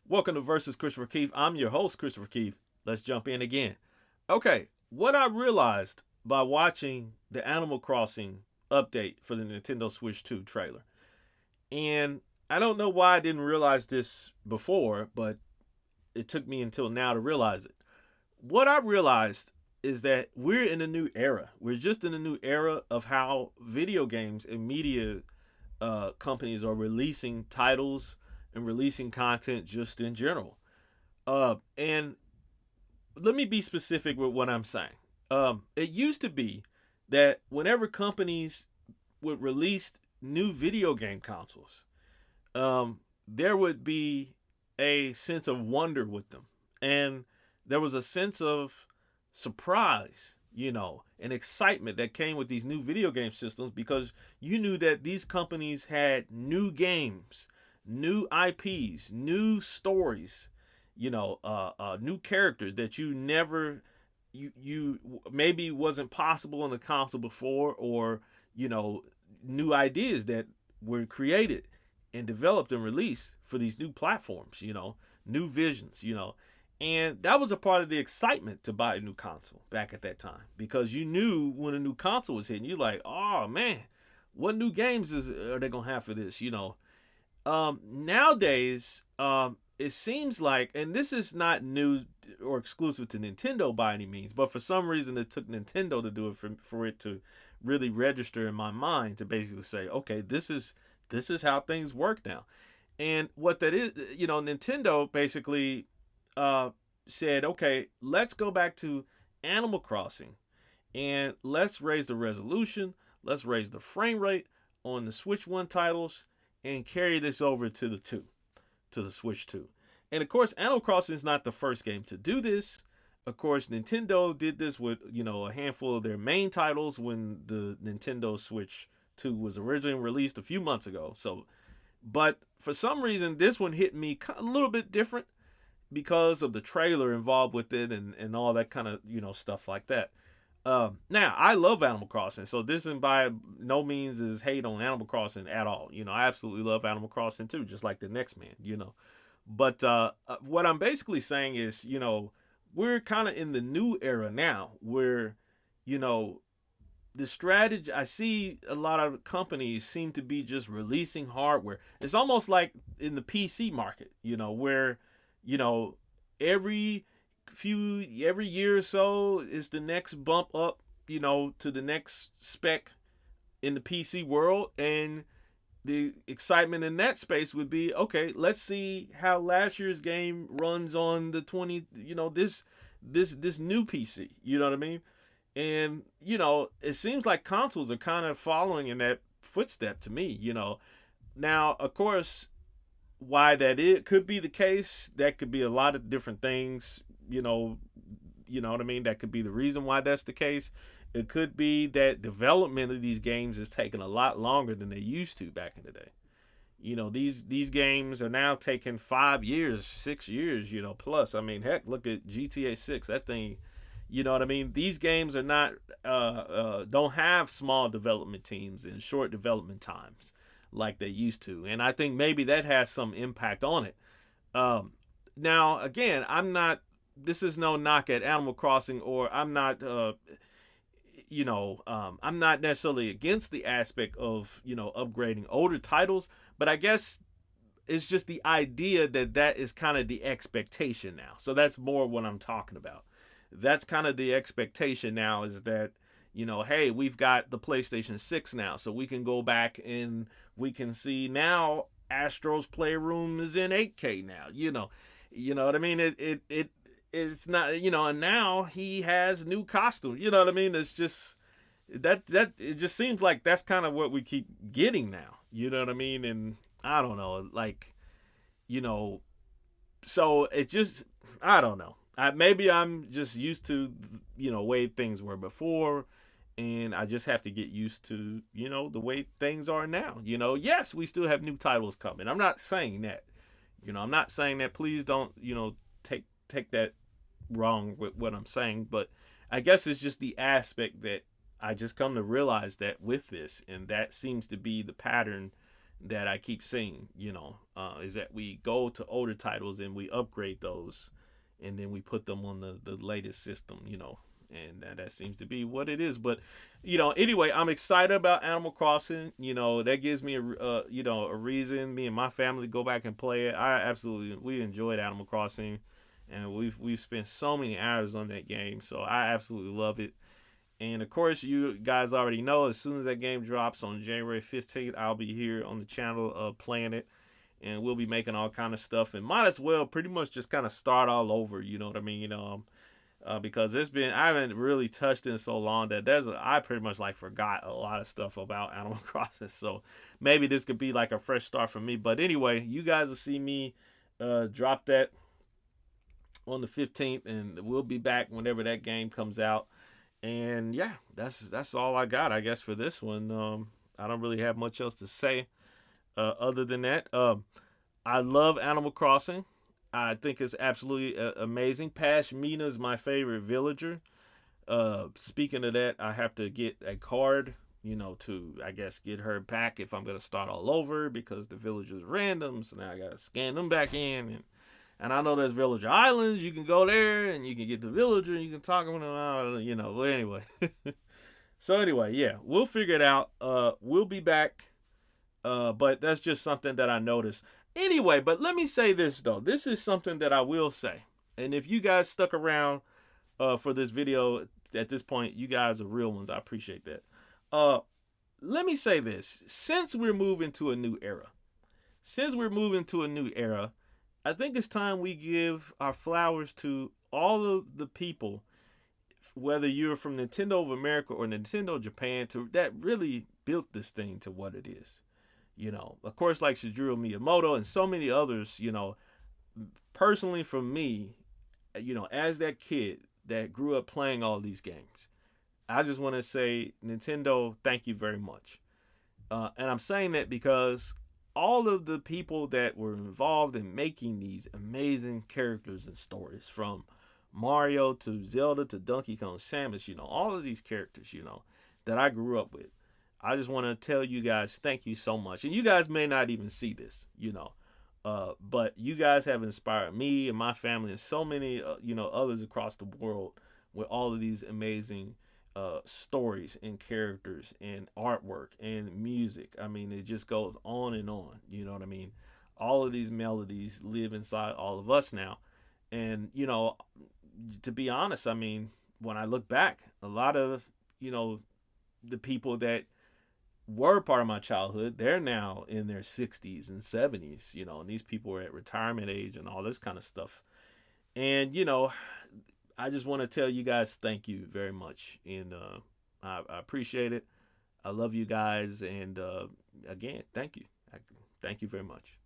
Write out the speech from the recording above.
Welcome to Versus Christopher Keith. I'm your host, Christopher Keith. Let's jump in again. Okay, what I realized by watching the Animal Crossing update for the Nintendo Switch 2 trailer, and I don't know why I didn't realize this before, but it took me until now to realize it. What I realized is that we're in a new era. We're just in a new era of how video games and media companies are releasing titles and releasing content just in general. And let me be specific with what I'm saying. It used to be that whenever companies would release new video game consoles, there would be a sense of wonder with them. And there was a sense of surprise, and excitement that came with these new video game systems because you knew that these companies had new games, new IPs, new stories, new characters that you maybe wasn't possible on the console before, or new ideas that were created and developed and released for these new platforms, new visions, and that was a part of the excitement to buy a new console back at that time because you knew when a new console was hitting, you're like, oh man, what new games are they gonna have for this? Nowadays, it seems like, and this is not new or exclusive to Nintendo by any means, but for some reason it took Nintendo to do it for it to really register in my mind to basically say, okay, this is how things work now. And what that is, Nintendo basically said, okay, let's go back to Animal Crossing and let's raise the resolution, let's raise the frame rate on the Switch 1 titles and carry this over to the Switch 2. And of course, Animal Crossing is not the first game to do this. Of course, Nintendo did this with, a handful of their main titles when the Nintendo Switch 2 was originally released a few months ago. So, but for some reason, this one hit me a little bit different because of the trailer involved with it and all that kind of, stuff like that. Now, I love Animal Crossing, so this and by no means is hate on Animal Crossing at all. I absolutely love Animal Crossing too, just like the next man. But what I'm basically saying is, we're kind of in the new era now where, you know, the strategy, I see a lot of companies seem to be just releasing hardware. It's almost like in the PC market, where, you know, every every year or so is the next bump up, to the next spec in the PC world. And the excitement in that space would be, okay, let's see how last year's game runs on the 20, this new PC. You know what I mean? And it seems like consoles are kind of following in that footstep to me. Now, of course, why that it could be the case, that could be a lot of different things. You know what I mean? That could be the reason why that's the case. It could be that development of these games is taking a lot longer than they used to back in the day. These games are now taking 5 years, 6 years, plus. I mean, heck, look at GTA 6. That thing, you know what I mean? These games are not don't have small development teams and short development times like they used to, and I think maybe that has some impact on it. Um, Now, again, I'm not. This is no knock at Animal Crossing, or I'm not. I'm not necessarily against the aspect of upgrading older titles, but I guess it's just the idea that that is kind of the expectation now. So that's more what I'm talking about. That's kind of the expectation now, is that hey, we've got the PlayStation 6 now, so we can go back and we can see now Astro's Playroom is in 8K now. You know what I mean? It's not, and now he has new costume. You know what I mean? It's just that it just seems like that's kind of what we keep getting now. You know what I mean? And I don't know, like, you know, so it just, I don't know. Maybe I'm just used to way things were before, and I just have to get used to the way things are now. Yes, we still have new titles coming. I'm not saying that. I'm not saying that. Please don't take that wrong with what I'm saying, but I guess it's just the aspect that I just come to realize that with this, and that seems to be the pattern that I keep seeing, is that we go to older titles and we upgrade those, and then we put them on the latest system, and that seems to be what it is. But anyway, I'm excited about Animal Crossing. That gives me a reason, me and my family, to go back and play it. We enjoyed Animal Crossing, and we've spent so many hours on that game, so I absolutely love it. And of course, you guys already know, as soon as that game drops on January 15th, I'll be here on the channel playing it, and we'll be making all kind of stuff, and might as well pretty much just kind of start all over. You know what I mean? Because I haven't really touched it in so long that I pretty much like forgot a lot of stuff about Animal Crossing. So maybe this could be like a fresh start for me. But anyway, you guys will see me drop that on the 15th, and we'll be back whenever that game comes out. And yeah, that's all I got, I guess, for this one. I don't really have much else to say other than that. I love Animal Crossing. I think it's absolutely amazing. Pashmina is my favorite villager. Speaking of that, I have to get a card, to, I guess, get her back if I'm going to start all over, because the villager's random. So now I got to scan them back in. And I know there's Villager Islands. You can go there and you can get the villager and you can talk to them. Well, anyway. So anyway, yeah, we'll figure it out. We'll be back. But that's just something that I noticed. Anyway, but let me say this, though. This is something that I will say. And if you guys stuck around for this video at this point, you guys are real ones. I appreciate that. Let me say this. Since we're moving to a new era, I think it's time we give our flowers to all of the people, whether you're from Nintendo of America or Nintendo Japan, that really built this thing to what it is. Of course, like Shigeru Miyamoto and so many others, personally for me, as that kid that grew up playing all these games, I just want to say, Nintendo, thank you very much. And I'm saying that because all of the people that were involved in making these amazing characters and stories, from Mario to Zelda to Donkey Kong, Samus, all of these characters, that I grew up with. I just want to tell you guys, thank you so much. And you guys may not even see this, but you guys have inspired me and my family and so many, others across the world with all of these amazing stories and characters and artwork and music. I mean, it just goes on and on. You know what I mean? All of these melodies live inside all of us now. And, to be honest, I mean, when I look back, a lot of, the people that were part of my childhood, they're now in their 60s and 70s, and these people are at retirement age and all this kind of stuff. And, I just want to tell you guys thank you very much. And I appreciate it. I love you guys. And again, thank you. Thank you very much.